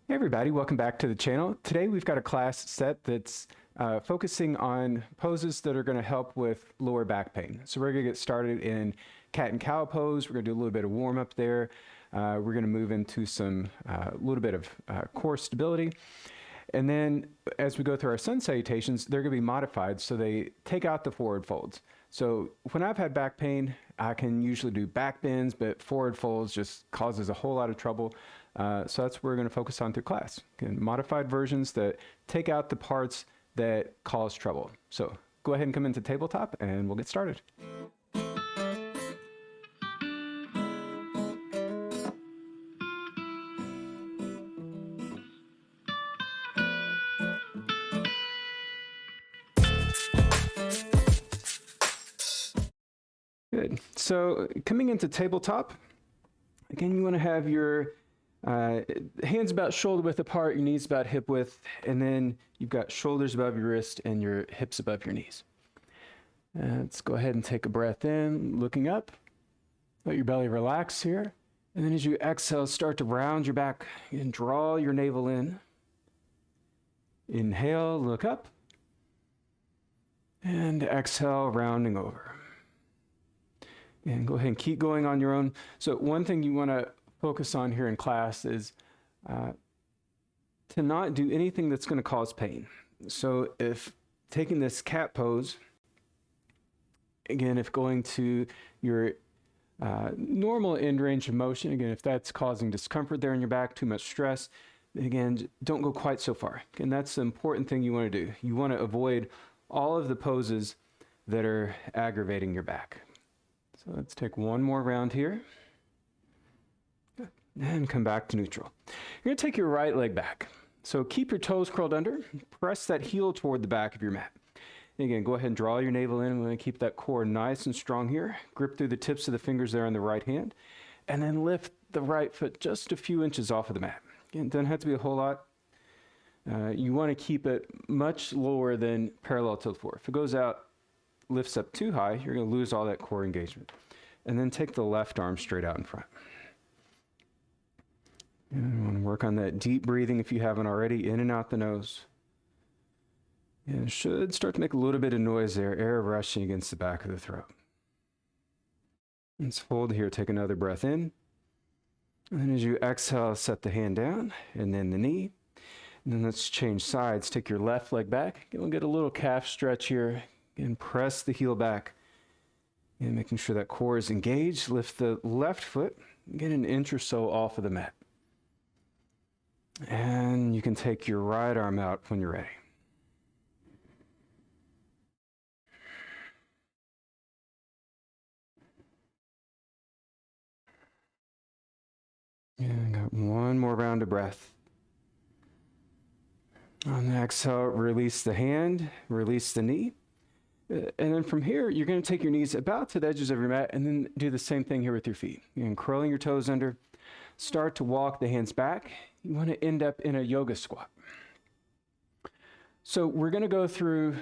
Hey everybody, welcome back to the channel. Today we've got a class set that's focusing on poses that are going to help with lower back pain. So we're going to get started in cat and cow pose. We're going to do a little bit of warm up there. We're going to move into some little bit of core stability. And then as we go through our sun salutations, they're going to be modified so they take out the forward folds. So when I've had back pain, I can usually do back bends, but forward folds just causes a whole lot of trouble. So that's what we're going to focus on through class. Again, modified versions that take out the parts that cause trouble. So go ahead and come into Tabletop and we'll get started. Good. So coming into Tabletop, again, you want to have your hands about shoulder width apart, your knees about hip width, and then you've got shoulders above your wrist and your hips above your knees. Let's go ahead and take a breath in, looking up. Let your belly relax here. And then as you exhale, start to round your back and draw your navel in. Inhale, look up. And exhale, rounding over. And go ahead and keep going on your own. So one thing you want to focus on here in class is to not do anything that's going to cause pain. So if taking this cat pose, again, if going to your normal end range of motion, again, if that's causing discomfort there in your back, too much stress, again, don't go quite so far. And that's the important thing you want to do. You want to avoid all of the poses that are aggravating your back. So let's take one more round here. And come back to neutral. You're going to take your right leg back. So keep your toes curled under. Press that heel toward the back of your mat. And again, go ahead and draw your navel in. We're going to keep that core nice and strong here. Grip through the tips of the fingers there on the right hand. And then lift the right foot just a few inches off of the mat. Again, it doesn't have to be a whole lot. You want to keep it much lower than parallel to the floor. If it goes out, lifts up too high, you're going to lose all that core engagement. And then take the left arm straight out in front. And you want to work on that deep breathing if you haven't already, in and out the nose. And it should start to make a little bit of noise there, air rushing against the back of the throat. Let's hold here, take another breath in. And then as you exhale, set the hand down, and then the knee. And then let's change sides. Take your left leg back. You'll get a little calf stretch here. And press the heel back. And making sure that core is engaged. Lift the left foot. Get an inch or so off of the mat. And you can take your right arm out when you're ready. And got one more round of breath. On the exhale, release the hand, release the knee. And then from here, you're going to take your knees about to the edges of your mat and then do the same thing here with your feet. And curling your toes under. Start to walk the hands back. You want to end up in a yoga squat. So we're going to go through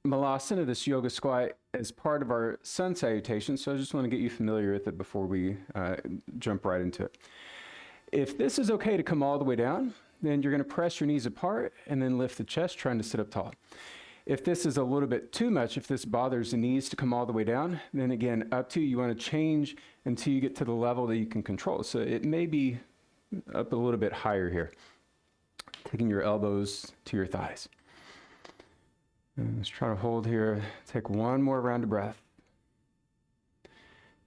Malasana, this yoga squat, as part of our sun salutation. So I just want to get you familiar with it before we jump right into it. If this is okay to come all the way down, then you're going to press your knees apart and then lift the chest, trying to sit up tall. If this is a little bit too much, if this bothers the knees to come all the way down, then again, up to you. You want to change until you get to the level that you can control. So it may be up a little bit higher here. Taking your elbows to your thighs. And let's try to hold here. Take one more round of breath.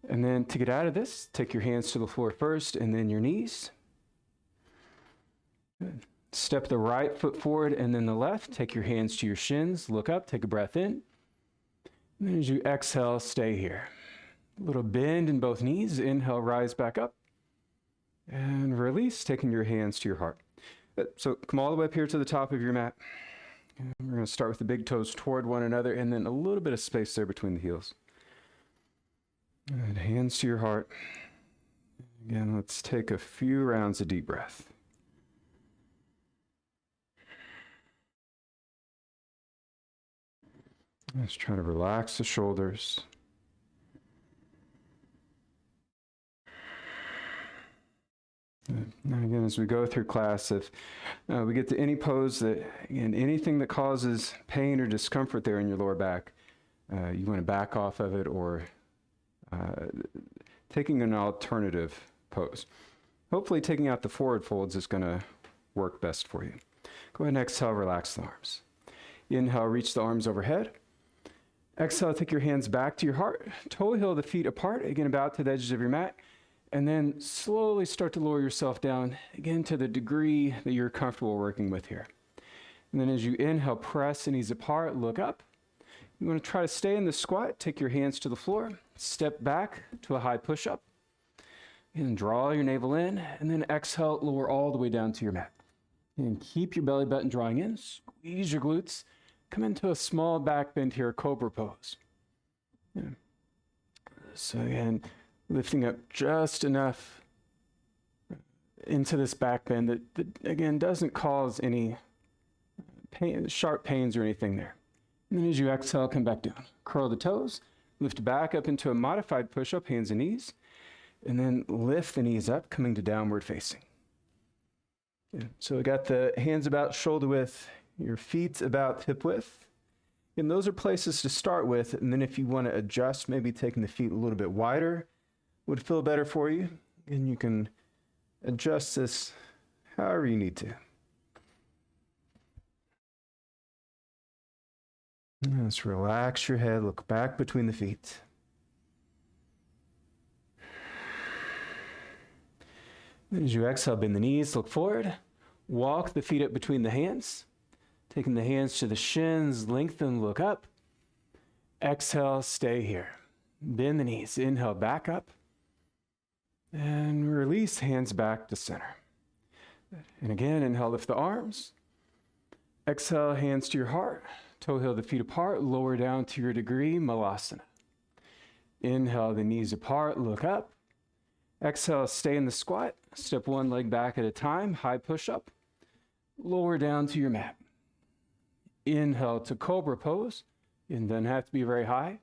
And then to get out of this, take your hands to the floor first and then your knees. Good. Step the right foot forward and then the left. Take your hands to your shins. Look up. Take a breath in. And then as you exhale, stay here. A little bend in both knees. Inhale, rise back up. And release, taking your hands to your heart. So come all the way up here to the top of your mat. And we're going to start with the big toes toward one another and then a little bit of space there between the heels. And hands to your heart. Again, let's take a few rounds of deep breath. Let's try to relax the shoulders. Now again, as we go through class, if we get to any pose that, again, anything that causes pain or discomfort there in your lower back, you want to back off of it or taking an alternative pose. Hopefully taking out the forward folds is going to work best for you. Go ahead and exhale, relax the arms. Inhale, reach the arms overhead. Exhale, take your hands back to your heart. Toe heel the feet apart, again about to the edges of your mat. And then slowly start to lower yourself down, again to the degree that you're comfortable working with here. And then as you inhale, press the knees apart, look up. You want to try to stay in the squat, take your hands to the floor, step back to a high push-up, and draw your navel in, and then exhale, lower all the way down to your mat. And keep your belly button drawing in, squeeze your glutes, come into a small back bend here, cobra pose. Yeah. So again, lifting up just enough into this back bend that again, doesn't cause any pain, sharp pains or anything there. And then as you exhale, come back down. Curl the toes, lift back up into a modified push-up, hands and knees, and then lift the knees up, coming to downward facing. Yeah. So we got the hands about shoulder width, your feet about hip width. And those are places to start with. And then if you want to adjust, maybe taking the feet a little bit wider would feel better for you. And you can adjust this however you need to. Just relax your head, look back between the feet. Then as you exhale, bend the knees, look forward. Walk the feet up between the hands. Taking the hands to the shins, lengthen, look up. Exhale, stay here. Bend the knees, inhale, back up. And release, hands back to center. And again, inhale, lift the arms. Exhale, hands to your heart. Toe heel the feet apart, lower down to your degree, malasana. Inhale, the knees apart, look up. Exhale, stay in the squat. Step one leg back at a time, high push-up. Lower down to your mat. Inhale to cobra pose. It doesn't have to be very high.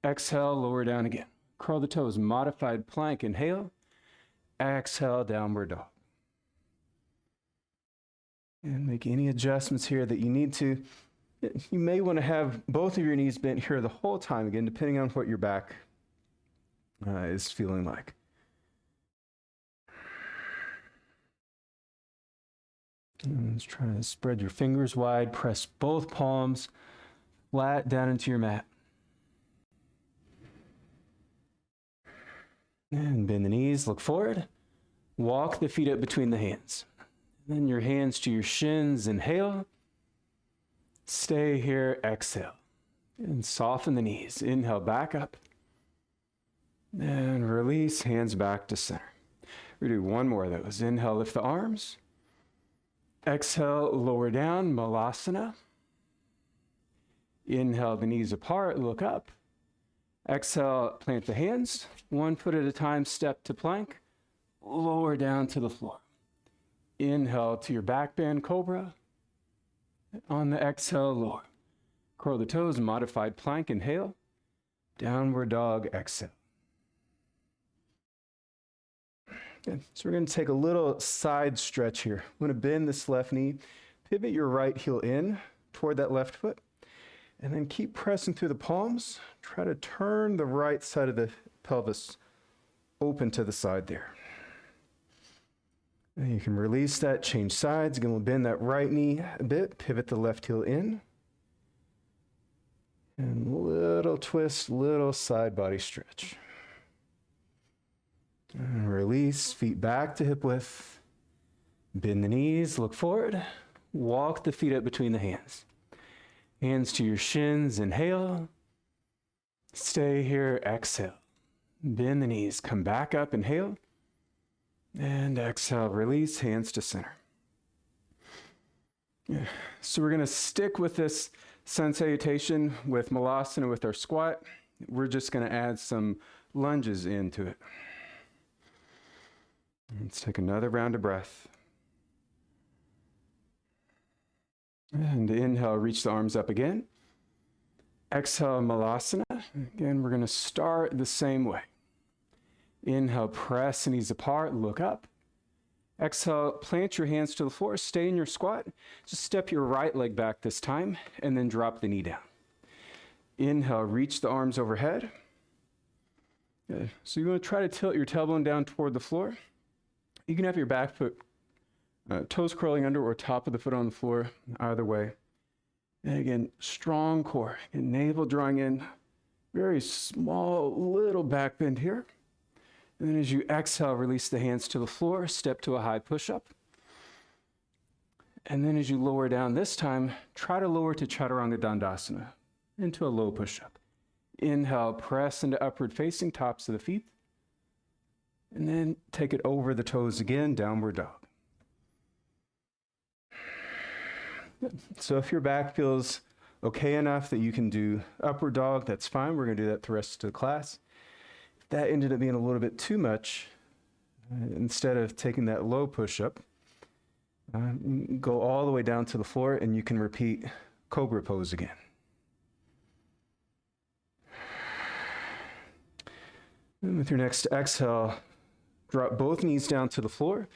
Exhale, lower down again. Curl the toes, modified plank, inhale. Exhale, downward dog. And make any adjustments here that you need to. You may want to have both of your knees bent here the whole time, again, depending on what your back is feeling like. And let's try to spread your fingers wide, press both palms flat down into your mat. And bend the knees, look forward. Walk the feet up between the hands. Then your hands to your shins, inhale. Stay here, exhale. And soften the knees. Inhale, back up. And release, hands back to center. We do one more of those. Inhale, lift the arms. Exhale, lower down, malasana. Inhale, the knees apart, look up. Exhale, plant the hands. 1 foot at a time, step to plank. Lower down to the floor. Inhale to your back bend, cobra. On the exhale, lower. Curl the toes, modified plank, inhale. Downward dog, exhale. Good. So we're going to take a little side stretch here. I'm going to bend this left knee, pivot your right heel in toward that left foot, and then keep pressing through the palms. Try to turn the right side of the pelvis open to the side there. And you can release that, change sides. Again, we'll bend that right knee a bit, pivot the left heel in. And little twist, little side body stretch. And release, feet back to hip width. Bend the knees, look forward. Walk the feet up between the hands. Hands to your shins, inhale. Stay here, exhale. Bend the knees, come back up, inhale. And exhale, release, hands to center. Yeah. So we're going to stick with this sun salutation with malasana with our squat. We're just going to add some lunges into it. Let's take another round of breath. And inhale, reach the arms up again. Exhale, malasana. Again, we're going to start the same way. Inhale, press the knees apart, look up. Exhale, plant your hands to the floor, stay in your squat. Just step your right leg back this time, and then drop the knee down. Inhale, reach the arms overhead. Good. So you want to try to tilt your tailbone down toward the floor. You can have your back foot, toes curling under or top of the foot on the floor, either way. And again, strong core, and navel drawing in, very small little back bend here. And then as you exhale, release the hands to the floor, step to a high push-up. And then as you lower down this time, try to lower to Chaturanga Dandasana, into a low push-up. Inhale, press into upward facing, tops of the feet. And then take it over the toes again, downward dog. Good. So if your back feels okay enough that you can do upward dog, that's fine. We're going to do that the rest of the class. If that ended up being a little bit too much, instead of taking that low push-up, go all the way down to the floor and you can repeat cobra pose again. And with your next exhale, drop both knees down to the floor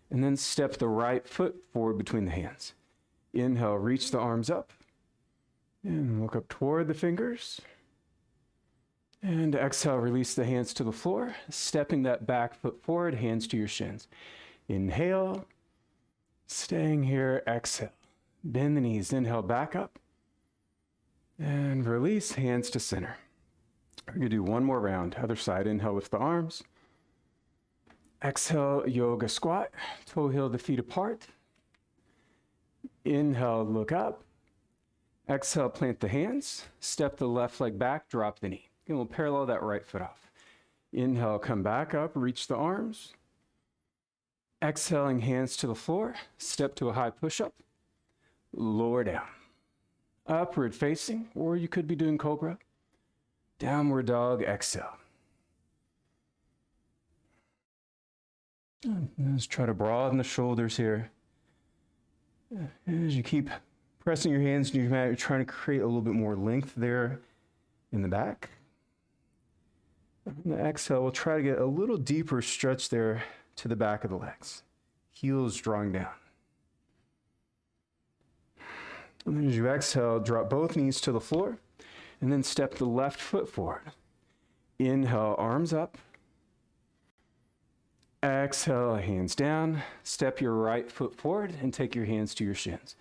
and then step the right foot forward between the hands. Inhale, reach the arms up and look up toward the fingers. And exhale, release the hands to the floor, stepping that back foot forward, hands to your shins. Inhale, staying here, exhale. Bend the knees, inhale, back up. And release, hands to center. We're going to do one more round. Other side, inhale, lift the arms. Exhale, yoga squat, toe heel the feet apart. Inhale, look up. Exhale, plant the hands. Step the left leg back, drop the knee. Again, we'll parallel that right foot off. Inhale, come back up, reach the arms. Exhaling, hands to the floor. Step to a high push-up. Lower down. Upward facing, or you could be doing cobra. Downward dog, exhale. Let's try to broaden the shoulders here. As you keep pressing your hands into your mat, you're trying to create a little bit more length there in the back. On the exhale, we'll try to get a little deeper stretch there to the back of the legs. Heels drawing down. And then as you exhale, drop both knees to the floor, and then step the left foot forward. Inhale, arms up. Exhale, hands down. Step your right foot forward and take your hands to your shins.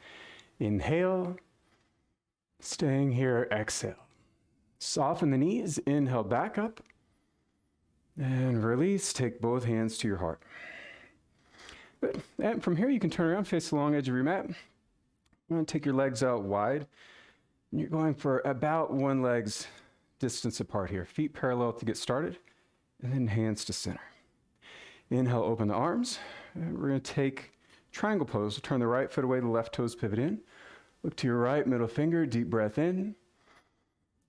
Inhale, staying here, exhale. Soften the knees, inhale, back up. And release, take both hands to your heart. Good. And from here, you can turn around, face the long edge of your mat. You're going to take your legs out wide. You're going for about one leg's distance apart here. Feet parallel to get started, and then hands to center. Inhale, open the arms. And we're going to take triangle pose. We'll turn the right foot away, the left toes pivot in. Look to your right, middle finger, deep breath in.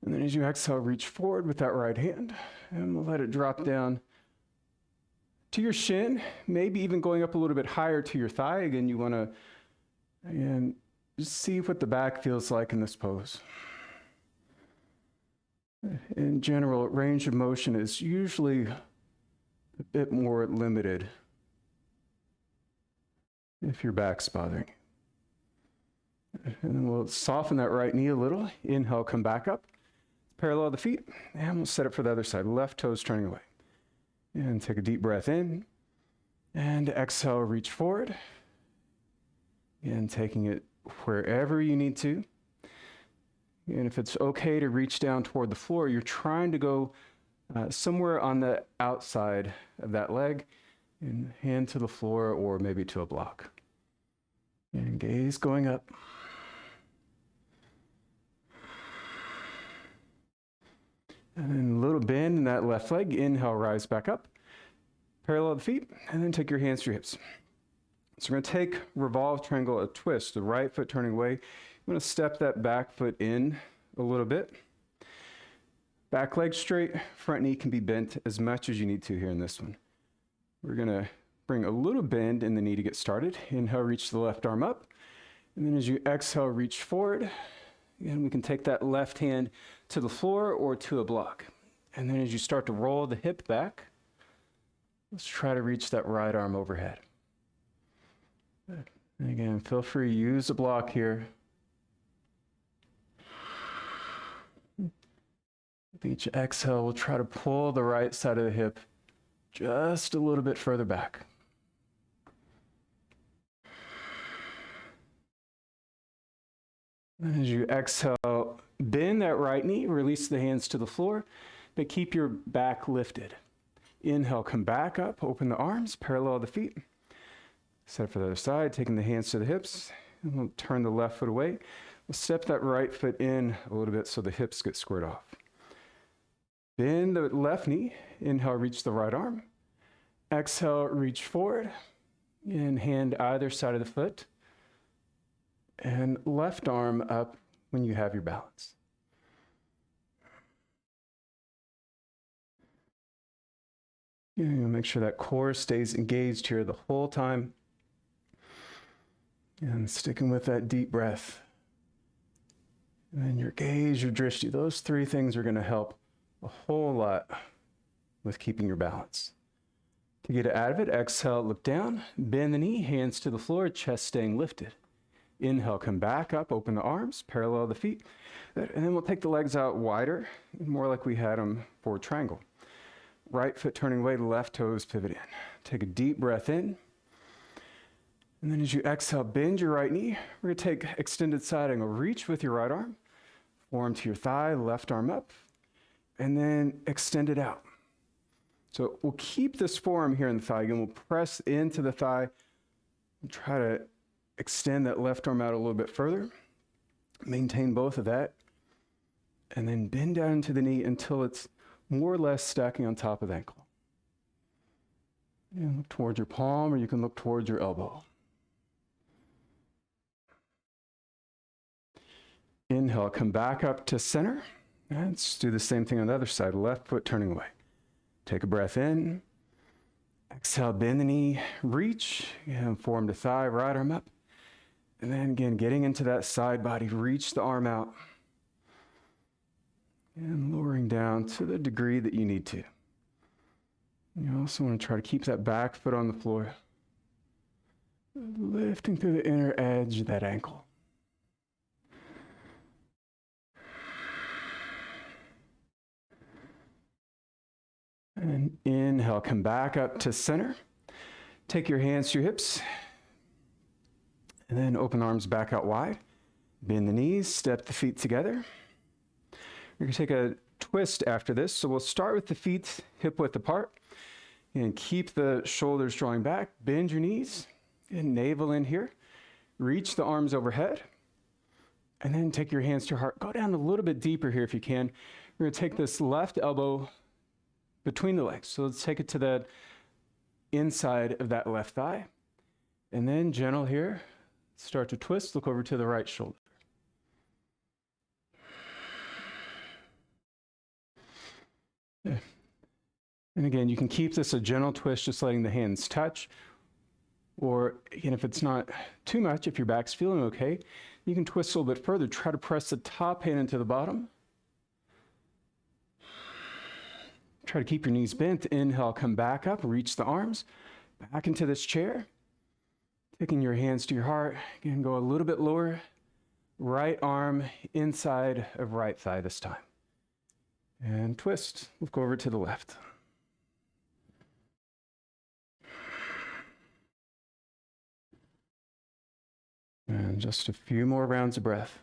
And then as you exhale, reach forward with that right hand, and we'll let it drop down to your shin, maybe even going up a little bit higher to your thigh. Again, you want to, again, just see what the back feels like in this pose. In general, range of motion is usually a bit more limited if your back's bothering you. And then we'll soften that right knee a little. Inhale, come back up. Parallel the feet, and we'll set it for the other side. Left toes turning away. And take a deep breath in. And exhale, reach forward. And taking it wherever you need to. And if it's okay to reach down toward the floor, you're trying to go somewhere on the outside of that leg, and hand to the floor or maybe to a block. And gaze going up. And then a little bend in that left leg. Inhale, rise back up. Parallel the feet, and then take your hands to your hips. So we're going to take revolve triangle, a twist, the right foot turning away. I'm going to step that back foot in a little bit. Back leg straight, front knee can be bent as much as you need to here in this one. We're going to bring a little bend in the knee to get started. Inhale, reach the left arm up. And then as you exhale, reach forward. And we can take that left hand to the floor or to a block. And then as you start to roll the hip back, let's try to reach that right arm overhead. And again, feel free to use the block here. With each exhale, we'll try to pull the right side of the hip just a little bit further back. And as you exhale, bend that right knee, release the hands to the floor, but keep your back lifted. Inhale, come back up, open the arms, parallel the feet. Set for the other side, taking the hands to the hips, and we'll turn the left foot away. We'll step that right foot in a little bit so the hips get squared off. Bend the left knee, inhale, reach the right arm. Exhale, reach forward, and hand either side of the foot. And left arm up when you have your balance. Make sure that core stays engaged here the whole time. And sticking with that deep breath. And then your gaze, your drishti, those three things are going to help a whole lot with keeping your balance. To get it out of it, exhale, look down, bend the knee, hands to the floor, chest staying lifted. Inhale, come back up, open the arms, parallel the feet. And then we'll take the legs out wider, more like we had them for a triangle. Right foot turning away, left toes pivot in. Take a deep breath in. And then as you exhale, bend your right knee. We're going to take extended side angle. Reach with your right arm, forearm to your thigh, left arm up, and then extend it out. So we'll keep this forearm here in the thigh. Again, we'll press into the thigh and try to extend that left arm out a little bit further. Maintain both of that. And then bend down into the knee until it's more or less stacking on top of the ankle. And look towards your palm, or you can look towards your elbow. Inhale, come back up to center. And let's do the same thing on the other side, left foot turning away. Take a breath in. Exhale, bend the knee, reach, and forearm to thigh, right arm up. And then again, getting into that side body, reach the arm out. And lowering down to the degree that you need to. You also want to try to keep that back foot on the floor. Lifting through the inner edge of that ankle. And inhale, come back up to center. Take your hands to your hips. And then open the arms back out wide. Bend the knees, step the feet together. We're going to take a twist after this. So we'll start with the feet hip width apart. And keep the shoulders drawing back. Bend your knees. And navel in here. Reach the arms overhead. And then take your hands to your heart. Go down a little bit deeper here if you can. We're going to take this left elbow between the legs. So let's take it to the inside of that left thigh. And then gentle here. Start to twist. Look over to the right shoulder. Yeah. And again, you can keep this a gentle twist, just letting the hands touch. Or again, if it's not too much, if your back's feeling okay, you can twist a little bit further. Try to press the top hand into the bottom. Try to keep your knees bent. Inhale, come back up, reach the arms, back into this chair. Taking your hands to your heart. Again, go a little bit lower. Right arm inside of right thigh this time. And twist. Look over to the left. And just a few more rounds of breath.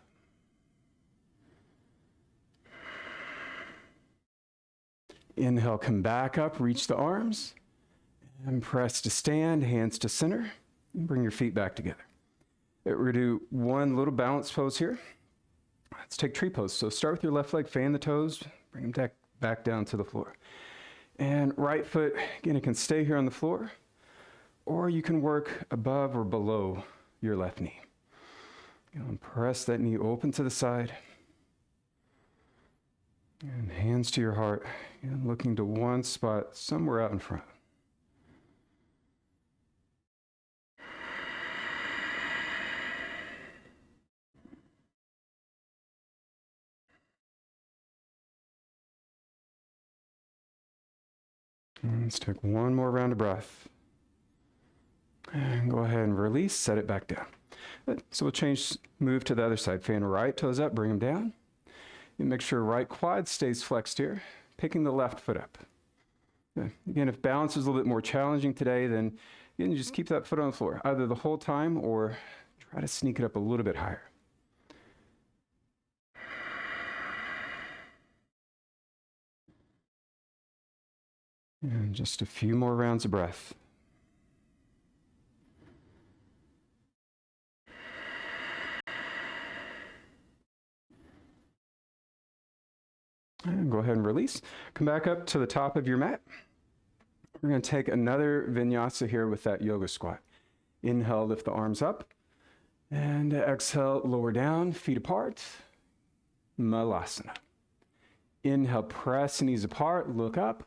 Inhale, come back up, reach the arms. And press to stand, hands to center. And bring your feet back together. We're going to do one little balance pose here. Let's take tree pose. So start with your left leg, fan the toes, bring them back down to the floor. And right foot, again, it can stay here on the floor, or you can work above or below your left knee. Press that knee open to the side. And hands to your heart, and looking to one spot somewhere out in front. And let's take one more round of breath. And go ahead and release, set it back down. Good. So we'll move to the other side. Fan right toes up, bring them down. And make sure right quad stays flexed here, picking the left foot up. Good. Again, if balance is a little bit more challenging today, then again, you just keep that foot on the floor, either the whole time or try to sneak it up a little bit higher. And just a few more rounds of breath. And go ahead and release. Come back up to the top of your mat. We're going to take another vinyasa here with that yoga squat. Inhale, lift the arms up. And exhale, lower down, feet apart. Malasana. Inhale, press knees apart, look up.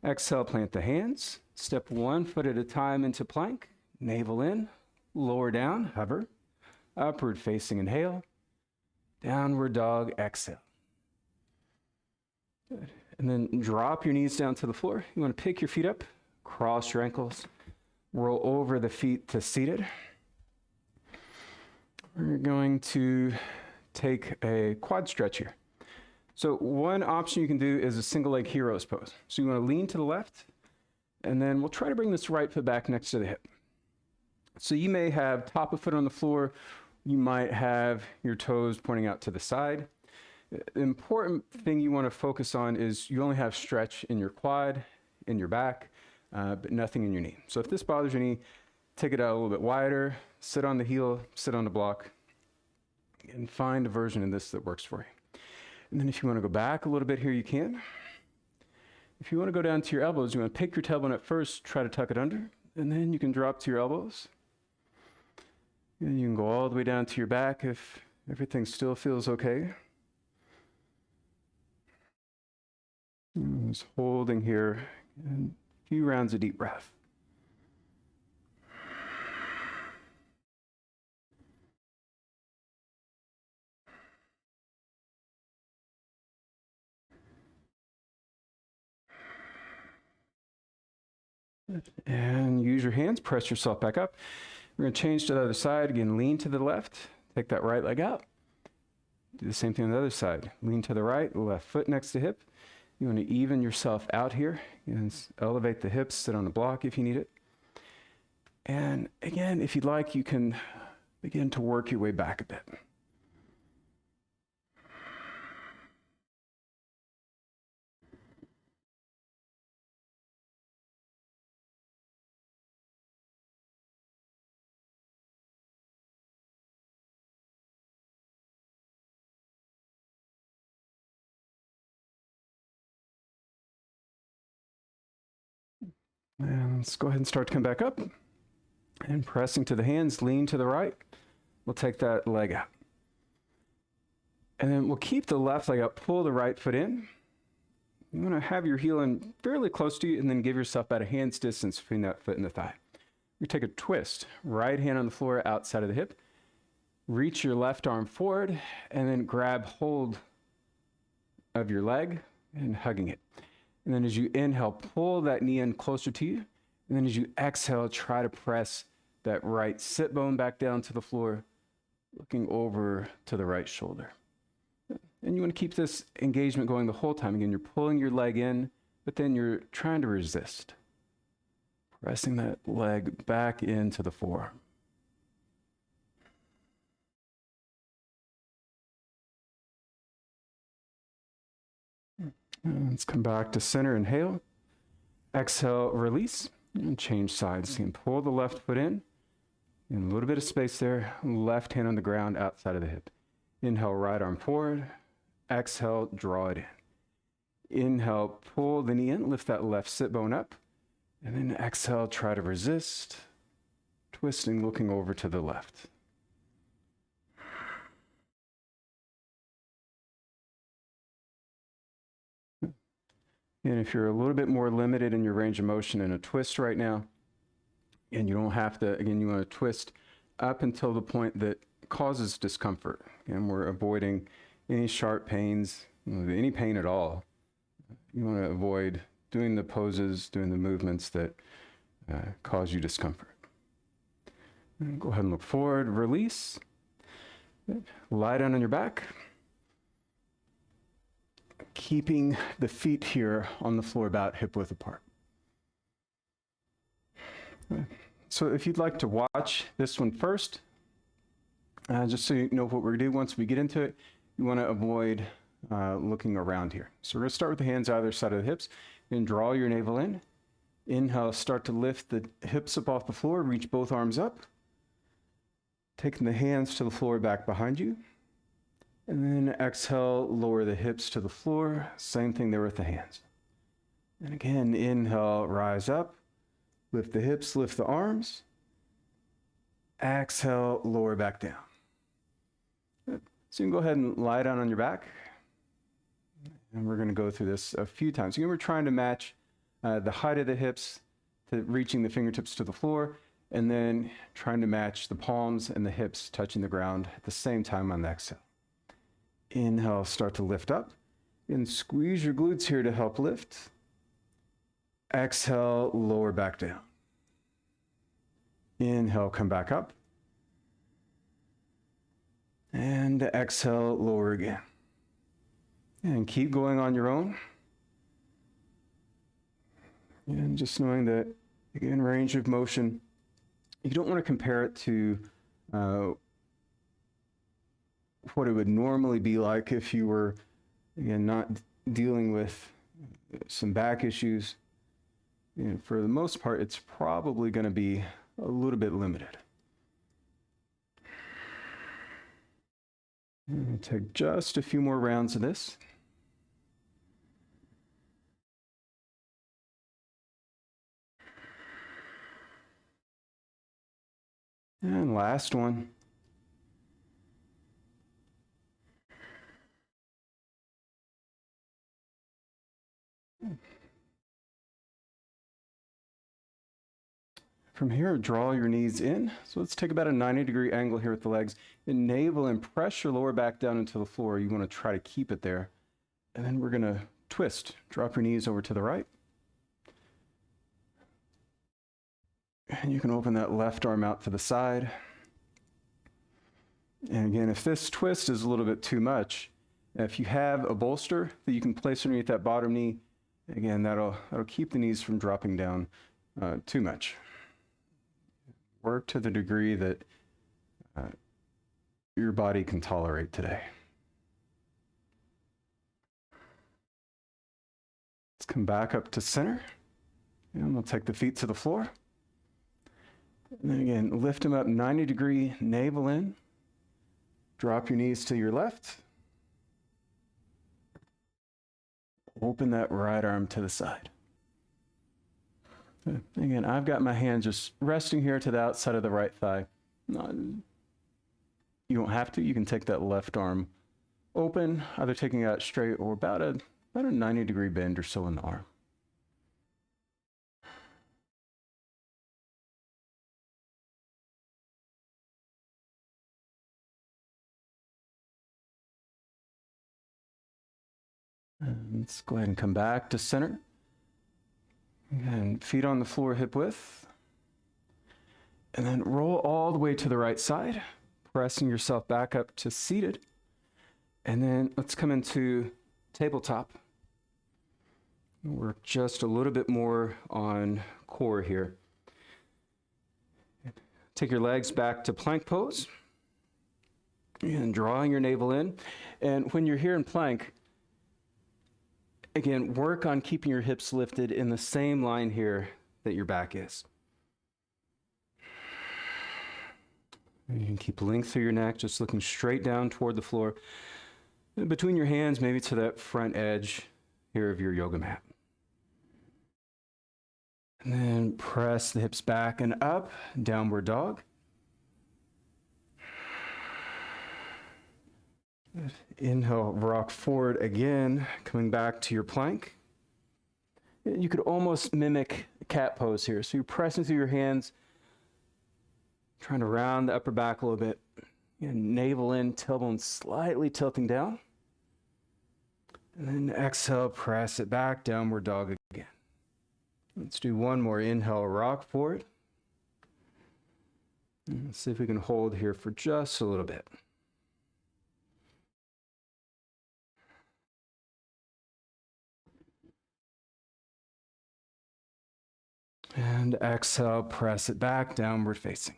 Exhale, plant the hands. Step one foot at a time into plank. Navel in, lower down, hover. Upward facing inhale. Downward dog, exhale. Good. And then drop your knees down to the floor. You want to pick your feet up, cross your ankles, roll over the feet to seated. We're going to take a quad stretch here. So one option you can do is a single leg hero's pose. So you want to lean to the left, and then we'll try to bring this right foot back next to the hip. So you may have top of foot on the floor. You might have your toes pointing out to the side. The important thing you want to focus on is you only have stretch in your quad, in your back, but nothing in your knee. So if this bothers your knee, take it out a little bit wider, sit on the heel, sit on the block, and find a version of this that works for you. And then if you want to go back a little bit here, you can. If you want to go down to your elbows, you want to pick your tailbone up first, try to tuck it under, and then you can drop to your elbows. And you can go all the way down to your back if everything still feels okay. Just holding here, and a few rounds of deep breath. And use your hands, press yourself back up. We're going to change to the other side. Again, lean to the left, take that right leg out. Do the same thing on the other side. Lean to the right, left foot next to hip. You want to even yourself out here and elevate the hips, sit on the block if you need it. And again, if you'd like, you can begin to work your way back a bit. And let's go ahead and start to come back up. And pressing to the hands, lean to the right. We'll take that leg out. And then we'll keep the left leg up, pull the right foot in. You want to have your heel in fairly close to you, and then give yourself about a hand's distance between that foot and the thigh. You take a twist, right hand on the floor outside of the hip. Reach your left arm forward, and then grab hold of your leg and hugging it. And then as you inhale, pull that knee in closer to you. And then as you exhale, try to press that right sit bone back down to the floor, looking over to the right shoulder. And you want to keep this engagement going the whole time. Again, you're pulling your leg in, but then you're trying to resist. Pressing that leg back into the forearm. And let's come back to center, inhale. Exhale, release, and change sides. You can pull the left foot in, and a little bit of space there. Left hand on the ground outside of the hip. Inhale, right arm forward. Exhale, draw it in. Inhale, pull the knee in, lift that left sit bone up. And then exhale, try to resist, twisting, looking over to the left. And if you're a little bit more limited in your range of motion in a twist right now, and you don't have to, again, you want to twist up until the point that causes discomfort. And we're avoiding any sharp pains, any pain at all. You want to avoid doing the poses, doing the movements that cause you discomfort. And go ahead and look forward, release. Lie down on your back. Keeping the feet here on the floor about hip width apart. So if you'd like to watch this one first, just so you know what we're gonna do once we get into it, you wanna avoid looking around here. So we're gonna start with the hands either side of the hips and draw your navel in. Inhale, start to lift the hips up off the floor, reach both arms up. Taking the hands to the floor back behind you. And then exhale, lower the hips to the floor. Same thing there with the hands. And again, inhale, rise up. Lift the hips, lift the arms. Exhale, lower back down. Good. So you can go ahead and lie down on your back. And we're going to go through this a few times. Again, we're trying to match the height of the hips to reaching the fingertips to the floor, and then trying to match the palms and the hips touching the ground at the same time on the exhale. Inhale, start to lift up, and squeeze your glutes here to help lift. Exhale, lower back down. Inhale, come back up. And exhale, lower again. And keep going on your own. And just knowing that, again, range of motion, you don't want to compare it to what it would normally be like if you were, again, not dealing with some back issues. And for the most part, it's probably going to be a little bit limited. And take just a few more rounds of this. And last one. From here, draw your knees in. So let's take about a 90-degree angle here with the legs. Navel and press your lower back down into the floor. You want to try to keep it there. And then we're going to twist. Drop your knees over to the right. And you can open that left arm out to the side. And again, if this twist is a little bit too much, if you have a bolster that you can place underneath that bottom knee, again, that'll keep the knees from dropping down too much. Work to the degree that your body can tolerate today. Let's come back up to center. And we'll take the feet to the floor. And then again, lift them up 90-degree, navel in. Drop your knees to your left. Open that right arm to the side. Again, I've got my hand just resting here to the outside of the right thigh. You don't have to. You can take that left arm open, either taking it out straight or about a 90-degree bend or so in the arm. And let's go ahead and come back to center. And feet on the floor, hip width. And then roll all the way to the right side, pressing yourself back up to seated. And then let's come into tabletop. Work just a little bit more on core here. Take your legs back to plank pose. And drawing your navel in. And when you're here in plank, again, work on keeping your hips lifted in the same line here that your back is. And you can keep length through your neck, just looking straight down toward the floor. And between your hands, maybe to that front edge here of your yoga mat. And then press the hips back and up, downward dog. Inhale, rock forward again, coming back to your plank. You could almost mimic cat pose here. So you're pressing through your hands, trying to round the upper back a little bit. Navel in, tailbone slightly tilting down. And then exhale, press it back, downward dog again. Let's do one more. Inhale, rock forward. Let's see if we can hold here for just a little bit. And exhale, press it back, downward facing.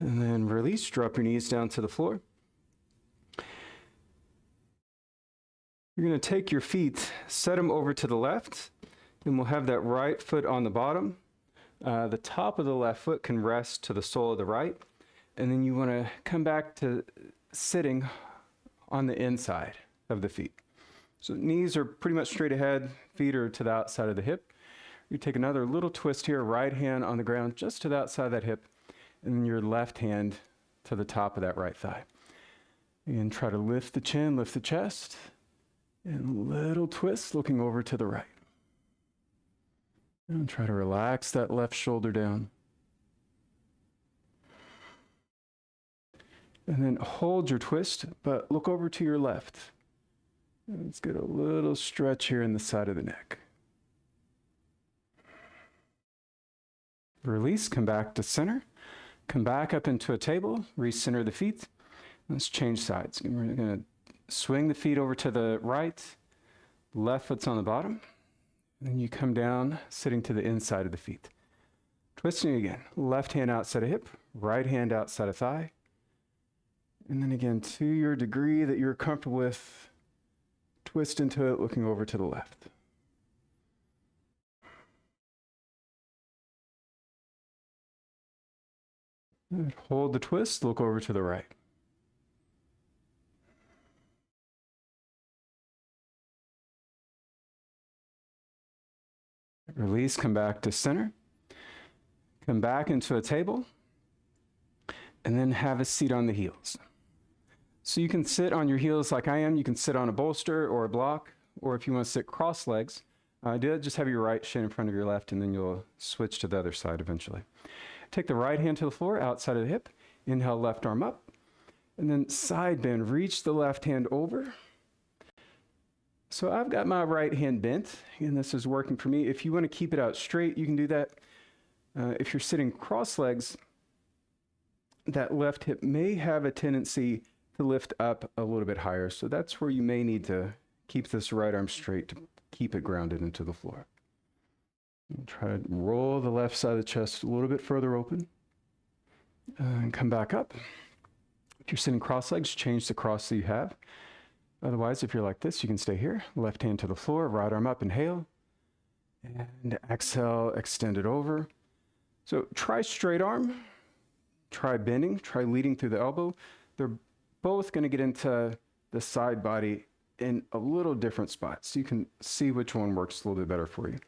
And then release, drop your knees down to the floor. You're going to take your feet, set them over to the left, and we'll have that right foot on the bottom. The top of the left foot can rest to the sole of the right. And then you want to come back to sitting on the inside of the feet. So knees are pretty much straight ahead, feet are to the outside of the hip. You take another little twist here, right hand on the ground just to the outside of that hip, and then your left hand to the top of that right thigh. And try to lift the chin, lift the chest, and little twist looking over to the right. And try to relax that left shoulder down. And then hold your twist, but look over to your left. And let's get a little stretch here in the side of the neck. Release, come back to center. Come back up into a table, recenter the feet. Let's change sides. We're going to swing the feet over to the right. Left foot's on the bottom. And then you come down, sitting to the inside of the feet. Twisting again. Left hand outside of hip, right hand outside of thigh. And then again, to your degree that you're comfortable with, twist into it, looking over to the left. And hold the twist, look over to the right. Release, come back to center. Come back into a table. And then have a seat on the heels. So you can sit on your heels like I am. You can sit on a bolster or a block, or if you want to sit cross legs, do it. Just have your right shin in front of your left, and then you'll switch to the other side eventually. Take the right hand to the floor, outside of the hip. Inhale, left arm up. And then side bend, reach the left hand over. So I've got my right hand bent, and this is working for me. If you want to keep it out straight, you can do that. If you're sitting cross legs, that left hip may have a tendency to lift up a little bit higher. So that's where you may need to keep this right arm straight to keep it grounded into the floor. And try to roll the left side of the chest a little bit further open. And come back up. If you're sitting cross legs, change the cross that you have. Otherwise, if you're like this, you can stay here. Left hand to the floor, right arm up, inhale. And exhale, extend it over. So try straight arm. Try bending, try leading through the elbow. They're both going to get into the side body in a little different spots. You can see which one works a little bit better for you.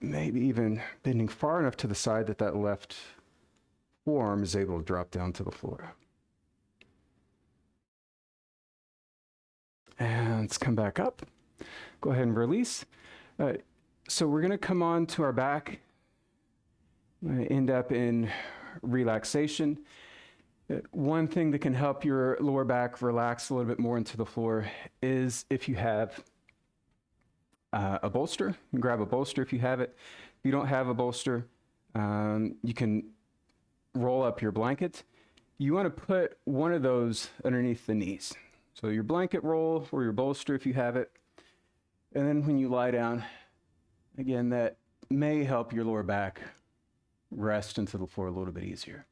Maybe even bending far enough to the side that that left forearm is able to drop down to the floor. And let's come back up. Go ahead and release. So we're going to come on to our back. End up in relaxation. One thing that can help your lower back relax a little bit more into the floor is if you have a bolster. You can grab a bolster if you have it. If you don't have a bolster, you can roll up your blanket. You want to put one of those underneath the knees. So your blanket roll or your bolster if you have it. And then when you lie down, again, that may help your lower back rest into the floor a little bit easier.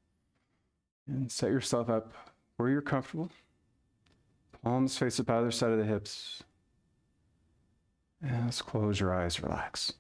And set yourself up where you're comfortable. Palms face up either side of the hips. And let's close your eyes, relax.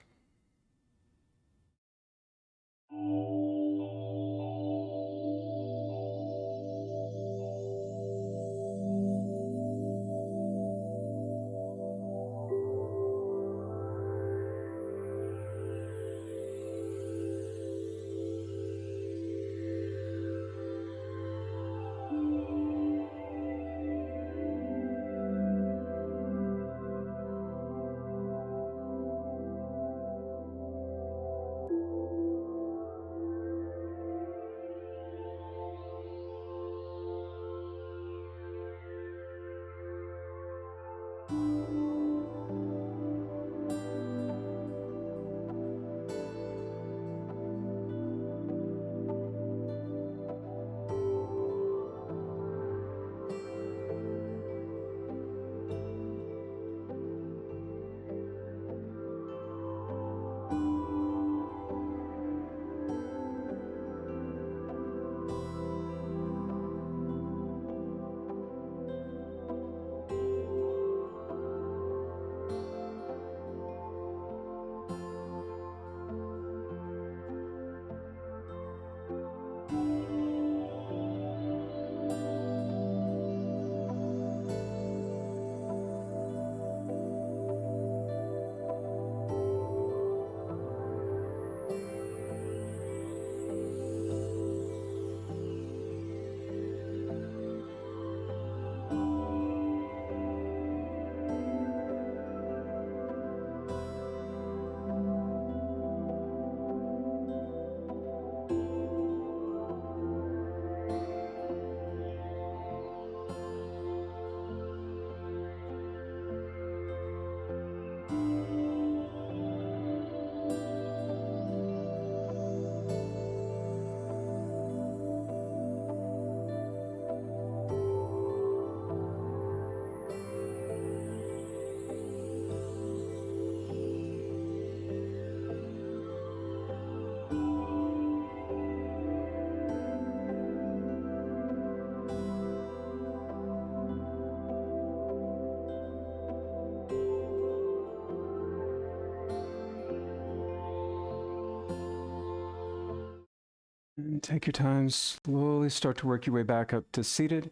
Take your time, slowly start to work your way back up to seated.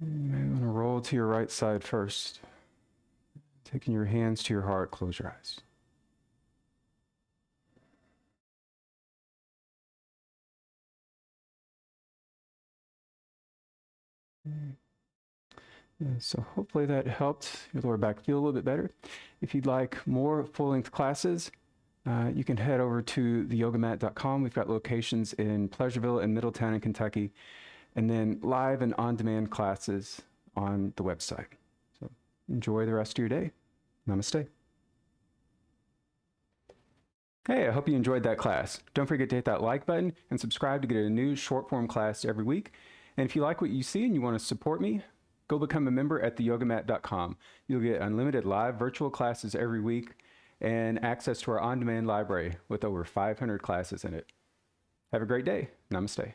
You may want to roll to your right side first. Taking your hands to your heart, close your eyes. So hopefully that helped your lower back feel a little bit better. If you'd like more full-length classes, you can head over to theyogamat.com. We've got locations in Pleasureville and Middletown in Kentucky, and then live and on-demand classes on the website. So enjoy the rest of your day. Namaste. Hey, I hope you enjoyed that class. Don't forget to hit that like button and subscribe to get a new short-form class every week. And if you like what you see and you want to support me, go become a member at theyogamat.com. You'll get unlimited live virtual classes every week and access to our on-demand library with over 500 classes in it. Have a great day. Namaste.